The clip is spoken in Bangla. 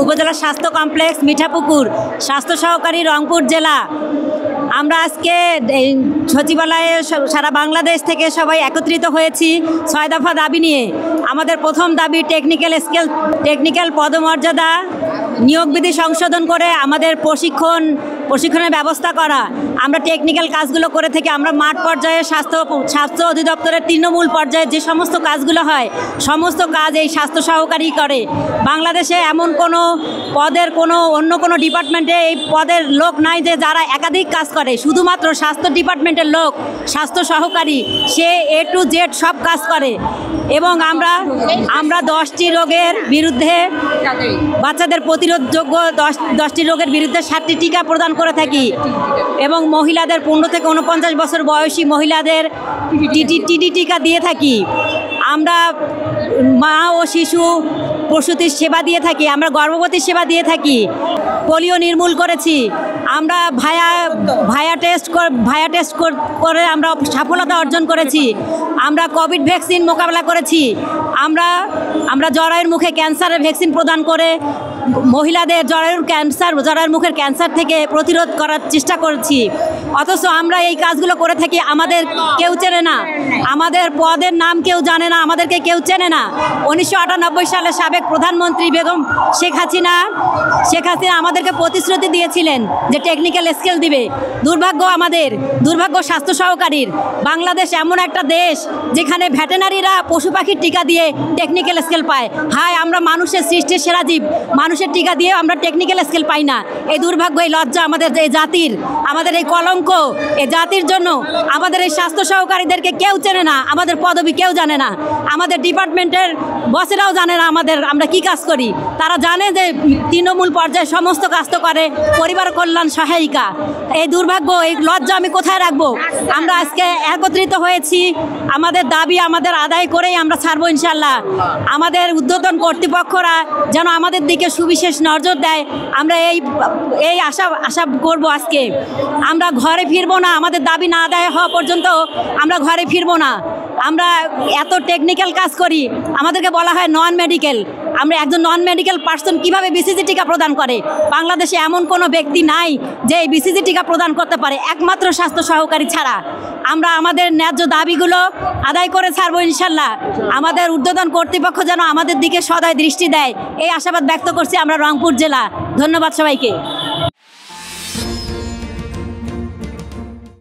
উপজেলা স্বাস্থ্য কমপ্লেক্স মিঠাপুকুর, স্বাস্থ্য সহকারী রংপুর জেলা। আমরা আজকে সচিবালয়ে সারা বাংলাদেশ থেকে সবাই একত্রিত হয়েছি 6 দফা দাবি নিয়ে। আমাদের প্রথম দাবি টেকনিক্যাল পদমর্যাদা নিয়োগ বিধি সংশোধন করে আমাদের প্রশিক্ষণের ব্যবস্থা করা। আমরা টেকনিক্যাল কাজগুলো করে থেকে আমরা মাঠ পর্যায়ে স্বাস্থ্য অধিদপ্তরের তৃণমূল পর্যায়ে যে সমস্ত কাজগুলো হয় সমস্ত কাজ এই স্বাস্থ্য সহকারী করে। বাংলাদেশে এমন কোনো পদের অন্য কোনো ডিপার্টমেন্টে এই পদের লোক নাই যে যারা একাধিক কাজ করে। শুধুমাত্র স্বাস্থ্য ডিপার্টমেন্টের লোক স্বাস্থ্য সহকারী, সে A to Z সব কাজ করে। এবং আমরা 10টি রোগের বিরুদ্ধে বাচ্চাদের প্রতিরোধযোগ্য 10টি রোগের বিরুদ্ধে 7টি টিকা প্রদান করে থাকি এবং মহিলাদের 15 থেকে 49 বছর বয়সী মহিলাদের টিডি টিকা দিয়ে থাকি। আমরা মা ও শিশু প্রসূতির সেবা দিয়ে থাকি, আমরা গর্ভবতীর সেবা দিয়ে থাকি। পোলিও নির্মূল করেছি, আমরা ভায়া টেস্ট করে আমরা সফলতা অর্জন করেছি। আমরা কোভিড ভ্যাকসিন মোকাবেলা করেছি। আমরা জরায়ুর মুখে ক্যান্সারের ভ্যাকসিন প্রদান করে মহিলাদের জরায়ুর মুখের ক্যান্সার থেকে প্রতিরোধ করার চেষ্টা করেছি। অথচ আমরা এই কাজগুলো করে থাকি, আমাদের কেউ চেনে না, আমাদের পদের নাম কেউ জানে না, আমাদেরকে কেউ চেনে না। 1998 সালে সাবেক প্রধানমন্ত্রী বেগম শেখ হাসিনা আমাদেরকে প্রতিশ্রুতি দিয়েছিলেন যে টেকনিক্যাল স্কেল দিবে। দুর্ভাগ্য স্বাস্থ্য সহকারীর। বাংলাদেশ এমন একটা দেশ যেখানে ভেটেনারিরা পশু পাখির টিকা দিয়ে টেকনিক্যাল স্কেল পায়। হায়, আমরা মানুষের সৃষ্টির সেরা জীব, মানুষের টিকা দিয়ে আমরা টেকনিক্যাল স্কেল পাই না। এই দুর্ভাগ্য, এই লজ্জা আমাদের এই জাতির, আমাদের এই কলঙ্ক, এই জাতির জন্য আমাদের এই স্বাস্থ্য সহকারীদেরকে কেউ চেনে না, আমাদের পদবি কেউ জানে না, আমাদের ডিপার্টমেন্টের বসেরাও জানে না আমরা কি কাজ করি। তারা জানে যে তৃণমূল পর্যায়ে সমস্ত কাজ তো করে পরিবার কল্যাণ সহায়িকা। এই দুর্ভাগ্য, এই লজ্জা আমি কোথায় রাখবো? আমরা আজকে একত্রিত হয়েছি, আমাদের দাবি আমাদের আদায় করেই আমরা ছাড়বো ইনশাল্লাহ। আমাদের ঊর্ধ্বতন কর্তৃপক্ষরা যেন আমাদের দিকে সুবিশেষ নজর দেয়, আমরা এই আশা করবো। আজকে আমরা ঘরে ফিরবো না, আমাদের দাবি না আদায় হওয়া পর্যন্ত আমরা ঘরে ফিরবো না। আমরা এত টেকনিক্যাল কাজ করি, আমাদেরকে বলা হয় নন মেডিকেল। আমরা একজন নন মেডিকেল পার্সন কিভাবে BCG টিকা প্রদান করে? বাংলাদেশে এমন কোনো ব্যক্তি নাই যে এই BCG টিকা প্রদান করতে পারে, একমাত্র স্বাস্থ্য সহকারী ছাড়া। আমরা আমাদের ন্যায্য দাবিগুলো আদায় করে ছাড়বো ইনশাল্লাহ। আমাদের ঊর্ধ্বতন কর্তৃপক্ষ যেন আমাদের দিকে সদয় দৃষ্টি দেয়, এই আশাবাদ ব্যক্ত করছি আমরা রংপুর জেলা। ধন্যবাদ সবাইকে।